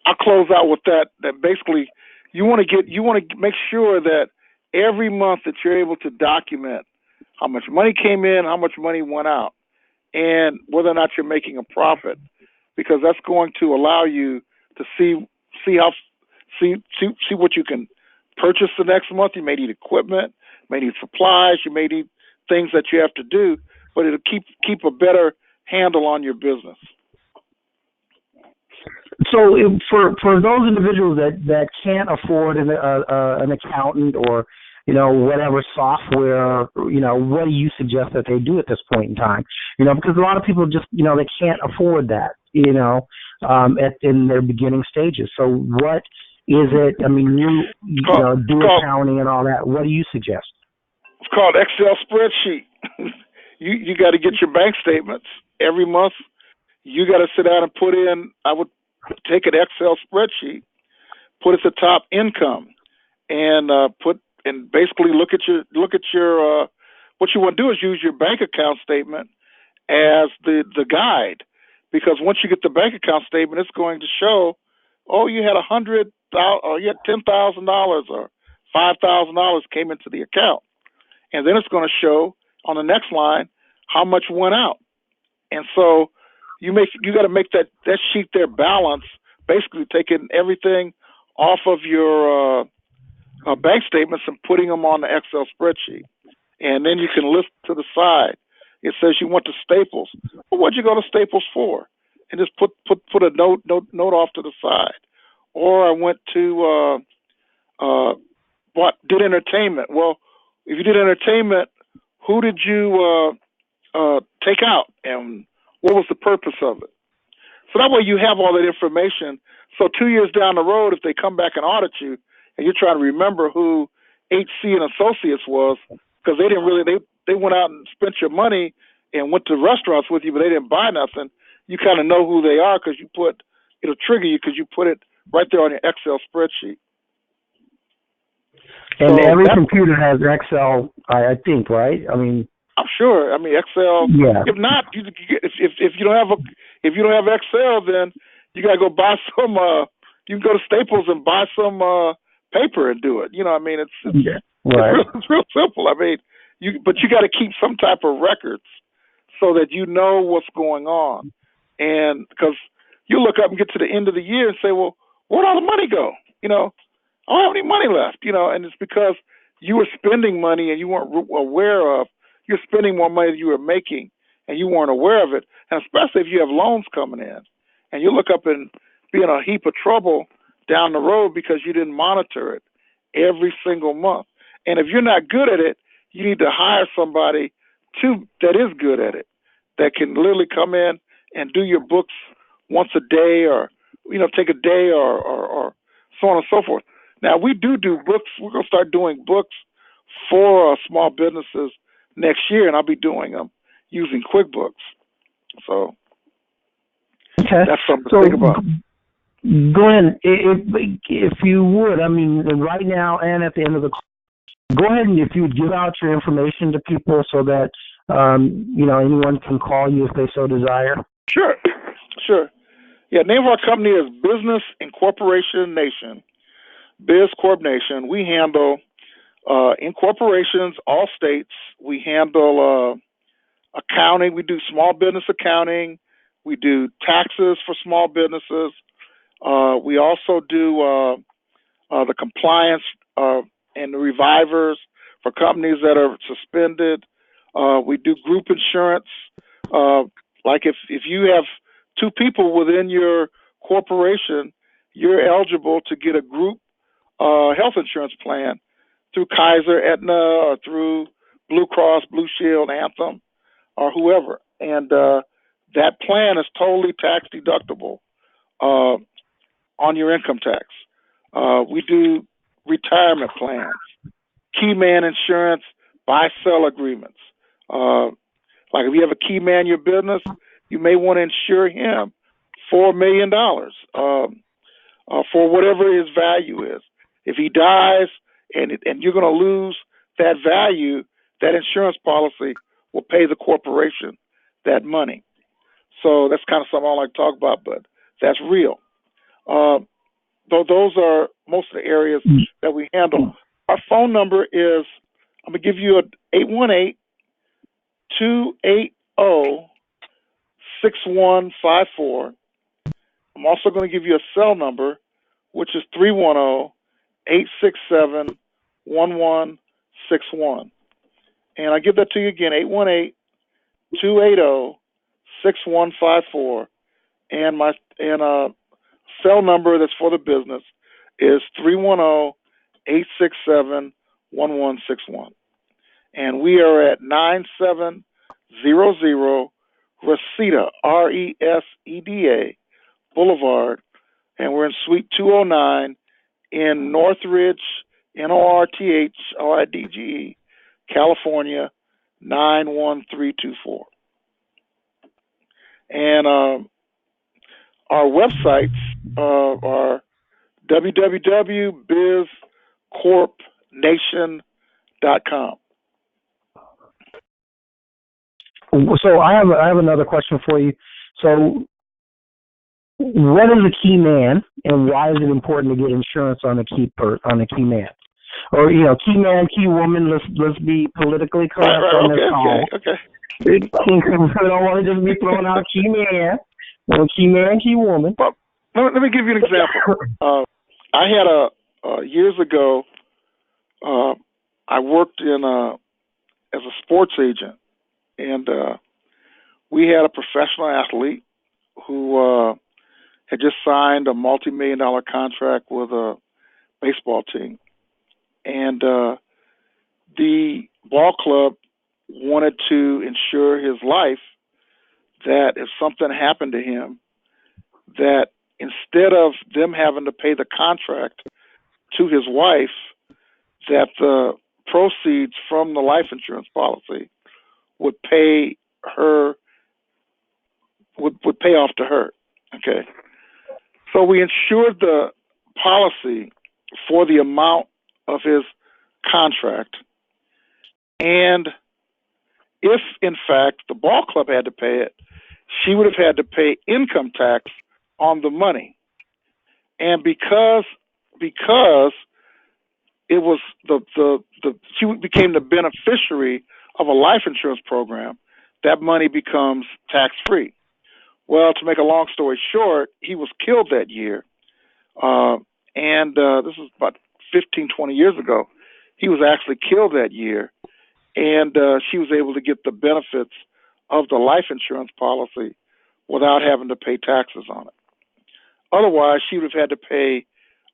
I'll close out with that. That basically, you want to make sure that every month that you're able to document how much money came in, how much money went out, and whether or not you're making a profit, because that's going to allow you to see what you can purchase the next month. You may need equipment, you may need supplies, you may need things that you have to do, but it'll keep a better handle on your business. So for those individuals that can't afford an accountant or whatever software, what do you suggest that they do at this point in time? Because a lot of people just they can't afford that in their beginning stages. So what is it? I mean, you do accounting and all that. What do you suggest? It's called Excel spreadsheet. You got to get your bank statements every month. You got to sit down and put in. I would take an Excel spreadsheet, put at the top income, and basically look at your what you want to do is use your bank account statement as the guide, because once you get the bank account statement, it's going to show, you had $100,000 or you had $10,000 or $5,000 came into the account, and then it's going to show on the next line how much went out, and so you got to make that sheet there balance, basically taking everything off of your bank statements and putting them on the Excel spreadsheet. And then you can list to the side. It says you went to Staples. Well, what'd you go to Staples for? And just put a note off to the side. Or I went to did entertainment. Well, if you did entertainment, who did you take out, and what was the purpose of it? So that way you have all that information. So 2 years down the road, if they come back and audit you, and you're trying to remember who HC and Associates was, because they didn't really, they went out and spent your money and went to restaurants with you, but they didn't buy nothing. You kind of know who they are because it'll trigger you because you put it right there on your Excel spreadsheet. And so every computer has Excel, I think, right? I mean, I'm sure. I mean, Excel. Yeah. If not, if you don't have Excel, then you gotta go buy some. You can go to Staples and buy some paper and do it. I mean, it's real simple. I mean, but you got to keep some type of records so that you know what's going on, and because you look up and get to the end of the year and say, well, where'd all the money go? I don't have any money left. And it's because you were spending money and you weren't aware of. You're spending more money than you were making, and you weren't aware of it. And especially if you have loans coming in, and you look up and be in a heap of trouble down the road because you didn't monitor it every single month. And if you're not good at it, you need to hire somebody that is good at it, that can literally come in and do your books once a day, or take a day, or so on and so forth. Now we do books. We're going to start doing books for small businesses next year, and I'll be doing them using QuickBooks. So that's something to think about. Glenn, if you would, I mean, right now and at the end of the call, go ahead and if you would give out your information to people so that anyone can call you if they so desire. Sure. Yeah, name of our company is Business Incorporation Nation, Biz Corp Nation. We handle incorporations, all states. We handle accounting. We do small business accounting. We do taxes for small businesses. We also do the compliance and the revivers for companies that are suspended. We do group insurance. Like if you have two people within your corporation, you're eligible to get a group health insurance plan through Kaiser, Aetna, or through Blue Cross, Blue Shield, Anthem, or whoever. And that plan is totally tax deductible on your income tax. We do retirement plans, key man insurance, buy-sell agreements. Like if you have a key man in your business, you may want to insure him $4 million for whatever his value is. If he dies and you're going to lose that value, that insurance policy will pay the corporation that money. So that's kind of something I like to talk about, but that's real. Those are most of the areas that we handle. Our phone number is, I'm going to give you 818-280-6154. I'm also going to give you a cell number, which is 310-867-1161. And I give that to you again, 280-6154, and my cell number that's for the business is 310-867-1161. And we are at 9700 Reseda, Reseda Boulevard, and we're in Suite 209 in Northridge, Northridge, California, 91324. And our websites are www.bizcorpnation.com. So I have another question for you. So, what is a key man, and why is it important to get insurance on a key man, or key man, key woman? Let's be politically correct on this call. Okay. We don't want to just be throwing out key man, key man, key woman. Well, let me give you an example. I had years ago. I worked as a sports agent, and we had a professional athlete who had just signed a multi-million-dollar contract with a baseball team. And the ball club wanted to insure his life, that if something happened to him, that instead of them having to pay the contract to his wife, that the proceeds from the life insurance policy would pay her, would pay off to her. Okay. So we insured the policy for the amount of his contract. And if, in fact, the ball club had to pay it, she would have had to pay income tax on the money. And because it was she became the beneficiary of a life insurance program, that money becomes tax-free. Well, to make a long story short, he was killed that year. And this was about 15, 20 years ago. He was actually killed that year. And she was able to get the benefits of the life insurance policy without having to pay taxes on it. Otherwise, she would have had to pay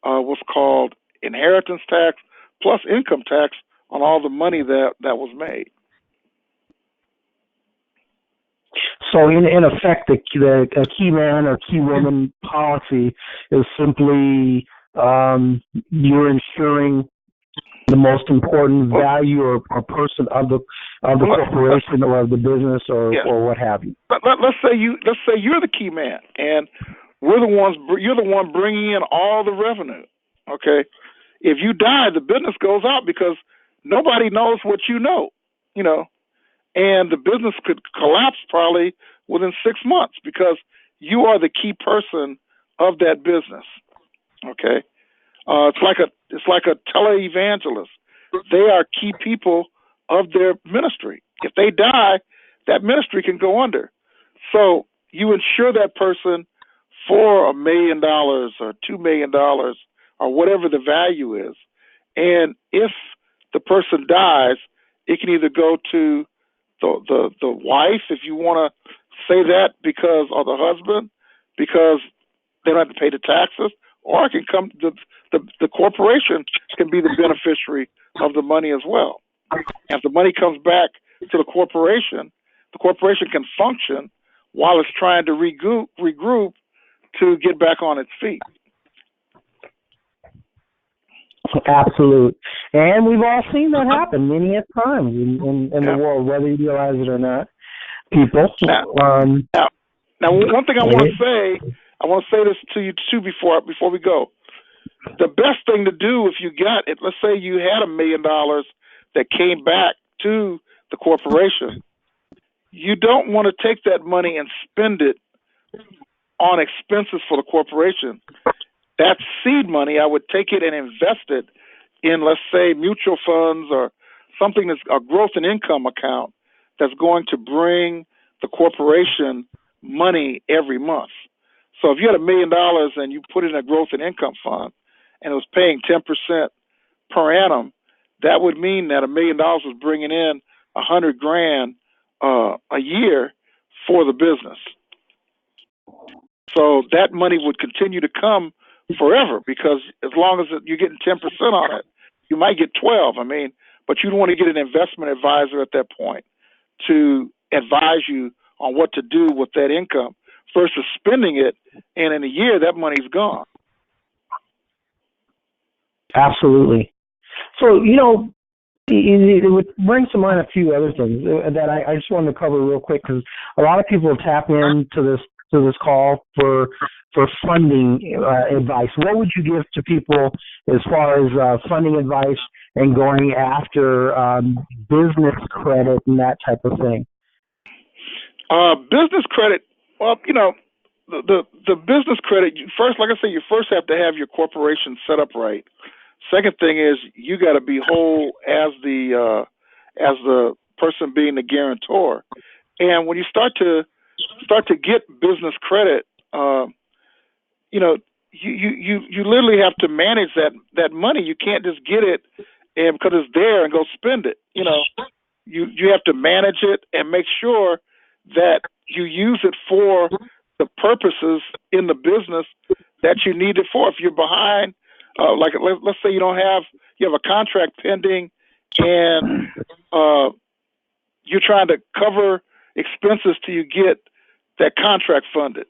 what's called inheritance tax plus income tax on all the money that was made. So in effect, the key man or key woman policy is simply you're insuring the most important value or person of the corporation or of the business or what have you. Let's say you're the key man, and you're the one bringing in all the revenue. Okay, if you die, the business goes out because nobody knows what you know, and the business could collapse probably within 6 months because you are the key person of that business. Okay. It's like a televangelist. They are key people of their ministry. If they die, that ministry can go under. So you insure that person for $1 million or $2 million or whatever the value is. And if the person dies, it can either go to the wife, if you want to say that, because, or the husband, because they don't have to pay the taxes, or it can come the corporation can be the beneficiary of the money as well. And if the money comes back to the corporation can function while it's trying to regroup to get back on its feet. Absolute. And we've all seen that happen many times in the world, whether you realize it or not. People. Now, one thing I want to say this to you too before we go. The best thing to do if you got it, let's say you had $1 million that came back to the corporation, you don't want to take that money and spend it on expenses for the corporation. That seed money, I would take it and invest it in, let's say, mutual funds or something that's a growth and income account that's going to bring the corporation money every month. So if you had $1 million and you put it in a growth and income fund and it was paying 10% per annum, that would mean that $1 million was bringing in $100,000 a year for the business. So that money would continue to come forever because as long as you're getting 10% on it, you might get 12. I mean, but you'd want to get an investment advisor at that point to advise you on what to do with that income versus spending it, and in a year that money's gone. Absolutely. So, it would bring to mind a few other things that I just wanted to cover real quick because a lot of people tap into this call for funding advice. What would you give to people as far as funding advice and going after business credit and that type of thing? Business credit. Well, the business credit. First, like I said, you first have to have your corporation set up right. Second thing is you got to be whole as the person being the guarantor. And when you start to get business credit, you literally have to manage that money. You can't just get it and because it's there and go spend it. You have to manage it and make sure that you use it for the purposes in the business that you need it for. If you're behind, like let's say you have a contract pending and you're trying to cover expenses till you get that contract funded.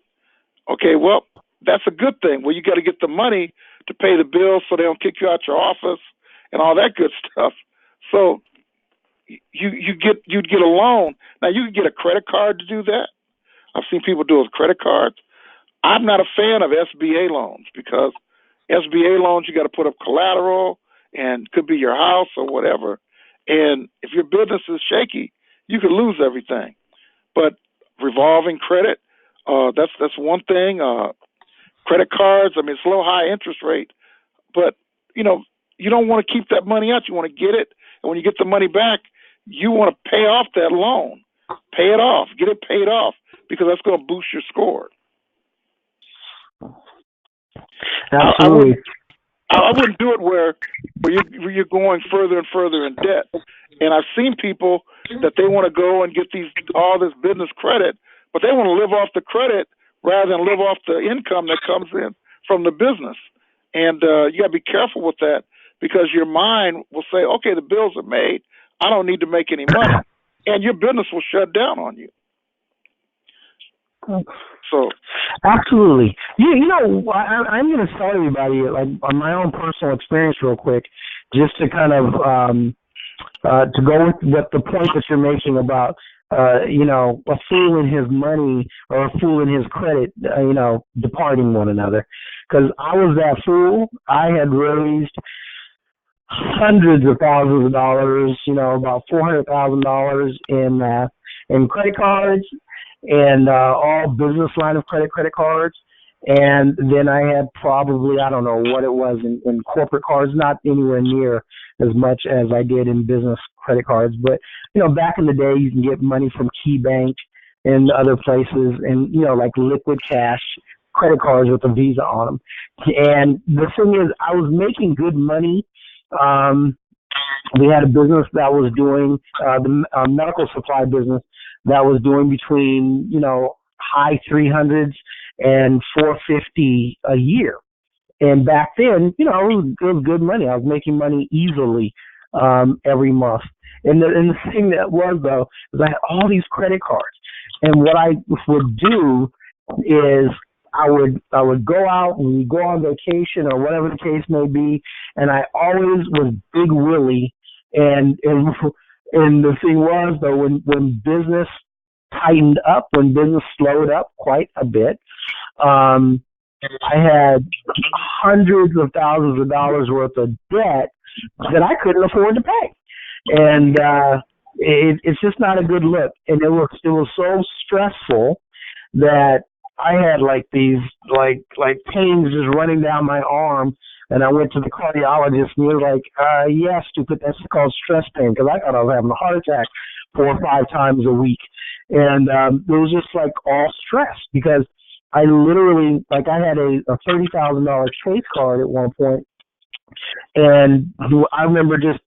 Okay, well, that's a good thing. Well, you got to get the money to pay the bills so they don't kick you out your office and all that good stuff. So you'd get a loan. Now you can get a credit card to do that. I've seen people do it with credit cards. I'm not a fan of SBA loans because SBA loans, you got to put up collateral and could be your house or whatever. And if your business is shaky, you could lose everything. But revolving credit, that's one thing. Credit cards, I mean, it's a little high interest rate, but you don't want to keep that money out. You want to get it, and when you get the money back, you want to pay off that loan, pay it off, get it paid off, because that's going to boost your score. Absolutely. I wouldn't do it where you're going further and further in debt. And I've seen people that they want to go and get all this business credit, but they want to live off the credit rather than live off the income that comes in from the business. And you got to be careful with that because your mind will say, okay, the bills are made. I don't need to make any money. And your business will shut down on you. So, absolutely. I'm going to tell everybody, like, on my own personal experience real quick, just to kind of to go with what the point that you're making about, a fool in his money or a fool in his credit, departing one another. Because I was that fool. I had raised hundreds of thousands of dollars, about $400,000 in credit cards and all business line of credit cards. And then I had probably, I don't know what it was in corporate cards, not anywhere near as much as I did in business credit cards. But, back in the day, you can get money from KeyBank and other places and, like liquid cash credit cards with a Visa on them. And the thing is, I was making good money. We had a business that was doing the medical supply business that was doing between, high 300s and 450 a year. And back then, it was good money. I was making money easily every month. And the thing that was, though, is I had all these credit cards. And what I would do is I would go out and we'd go on vacation or whatever the case may be, and I always was Big Willie. And the thing was, though, when business tightened up, when business slowed up quite a bit, I had hundreds of thousands of dollars worth of debt that I couldn't afford to pay. And it's just not a good look. And it was so stressful that I had like these like pains just running down my arm. And I went to the cardiologist, and he was like, yeah, stupid, that's called stress pain, because I thought I was having a heart attack 4 or 5 times a week. And it was just like all stress, because I literally, like, I had a $30,000 Chase card at one point, and I remember just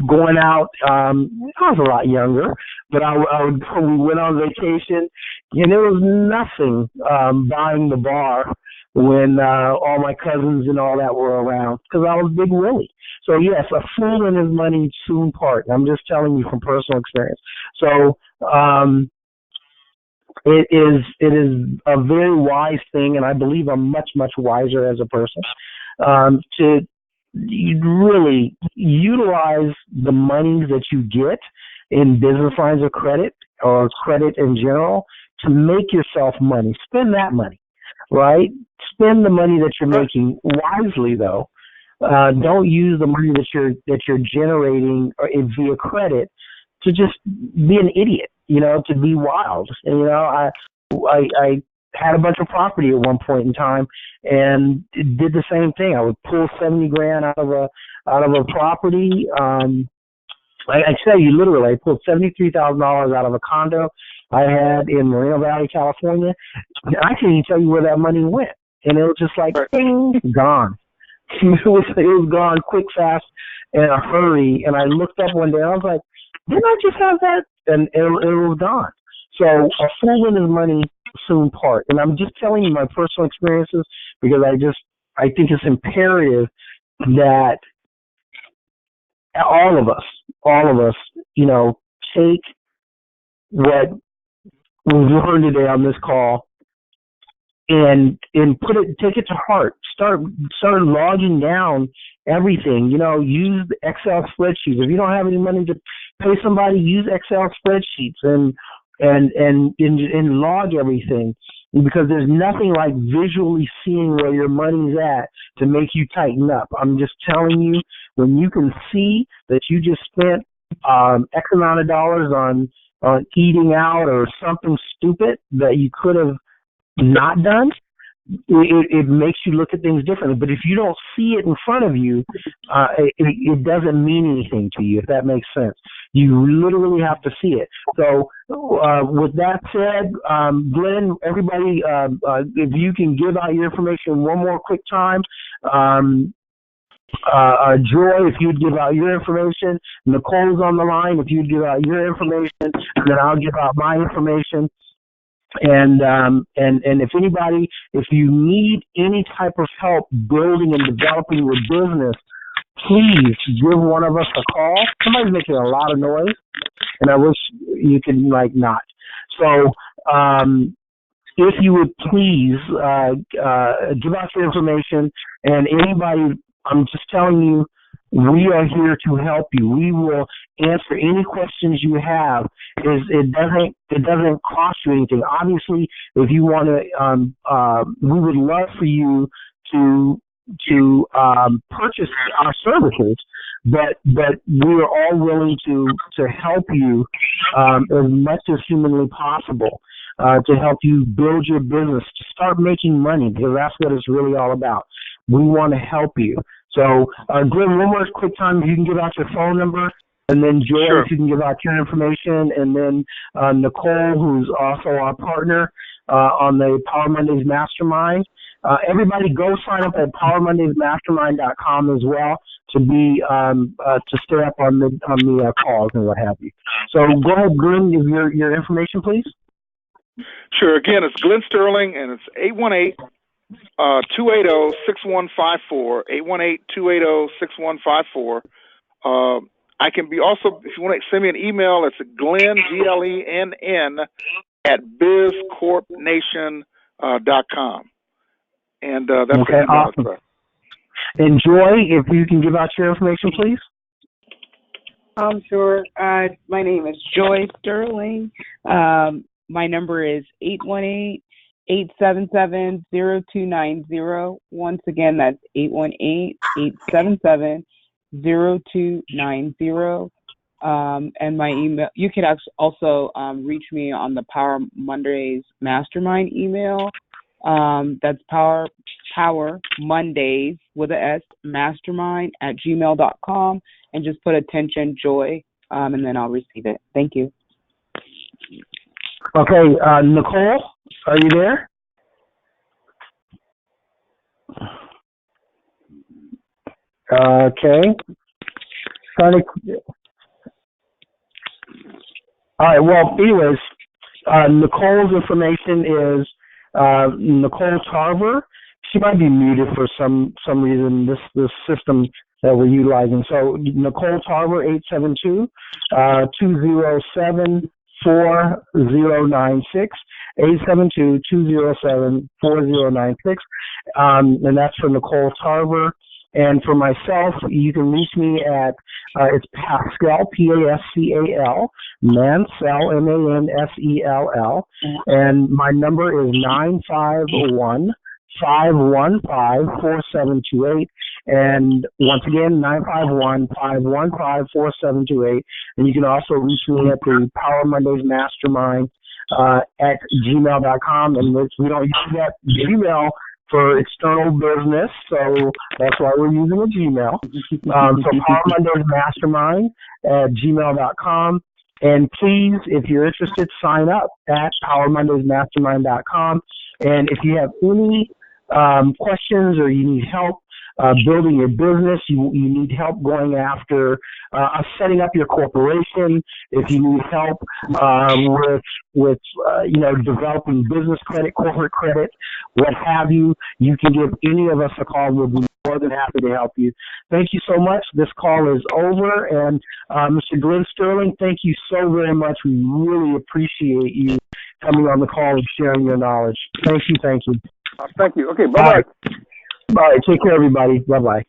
going out. I was a lot younger, but we went on vacation, and it was nothing buying the bar when all my cousins and all that were around because I was Big Willie. So yes, a fool and his money soon part. I'm just telling you from personal experience. So it is a very wise thing, and I believe I'm much wiser as a person to really utilize the money that you get in business lines of credit or credit in general to make yourself money. Spend that money, right? Spend the money that you're making wisely, though. Don't use the money that you're generating via credit to just be an idiot, to be wild. And, I had a bunch of property at one point in time and did the same thing. I would pull 70 grand out of a property. I tell you, literally, I pulled $73,000 out of a condo I had in Moreno Valley, California. I can't even tell you where that money went. And it was just like, ding, gone. It was gone quick, fast, in a hurry. And I looked up one day, and I was like, didn't I just have that? And it was gone. So a fool and his money soon part. And I'm just telling you my personal experiences because I think it's imperative that all of us, take what we've learned today on this call and take it to heart. Start logging down everything. Use the Excel spreadsheets. If you don't have any money to pay somebody, use Excel spreadsheets and log everything, because there's nothing like visually seeing where your money's at to make you tighten up. I'm just telling you, when you can see that you just spent X amount of dollars on eating out or something stupid that you could have not done, it makes you look at things differently. But if you don't see it in front of you, it doesn't mean anything to you, if that makes sense. You literally have to see it. So with that said, Glenn, everybody, if you can give out your information one more quick time. Joy, if you'd give out your information. Nicole's on the line, if you'd give out your information, and then I'll give out my information. And if you need any type of help building and developing your business, please give one of us a call. Somebody's making a lot of noise, and I wish you could not. So if you would please give out your information, and anybody, I'm just telling you, we are here to help you. We will answer any questions you have. It doesn't cost you anything. Obviously, if you want to, we would love for you to purchase our services, but we are all willing to help you as much as humanly possible to help you build your business, to start making money, because that's what it's really all about. We want to help you. So, Glenn, one more quick time, if you can give out your phone number, and then Joy, sure, if you can give out your information, and then Nicole, who's also our partner on the Power Mondays Mastermind. Everybody go sign up at PowerMondaysMastermind.com as well to be to stay up on the calls and what have you. So go ahead, Glenn, give your information, please. Sure. Again, it's Glenn Sterling, and it's 818-280-6154, 818-280-6154. I can be also, if you want to send me an email, it's Glenn, GLENN, at bizcorpnation.com. And that's okay, awesome. And Joy, if you can give out your information, please. Sure. My name is Joy Sterling. My number is 818-877-0290. Once again, that's 818-877-0290. And my email, you can also reach me on the Power Mondays Mastermind email. That's Power Mondays with an S, mastermind at gmail.com, and just put attention Joy, and then I'll receive it. Thank you. Okay, Nicole, are you there? Okay. All right. Well, anyways, Nicole's information is Nicole Tarver. She might be muted for some reason. This system that we're utilizing. So Nicole Tarver 872-207-4096. 872-207-4096. And that's for Nicole Tarver. And for myself, you can reach me at, it's Pascal, Pascal, Mansell, Mansell. And my number is 951-515-4728. And once again, 951-515-4728. And you can also reach me at the Power Mondays Mastermind at gmail.com. And we don't use that Gmail for external business, so that's why we're using a Gmail. So Power Mondays Mastermind at gmail.com. And please, if you're interested, sign up at PowerMondaysMastermind.com. And if you have any questions or you need help building your business, you need help going after setting up your corporation, if you need help with developing business credit, corporate credit, what have you, you can give any of us a call. We'll be more than happy to help you. Thank you so much. This call is over. And Mr. Glenn Sterling, thank you so very much. We really appreciate you coming on the call and sharing your knowledge. Thank you. Thank you. Okay, bye-bye. All right, take care, everybody. Bye-bye.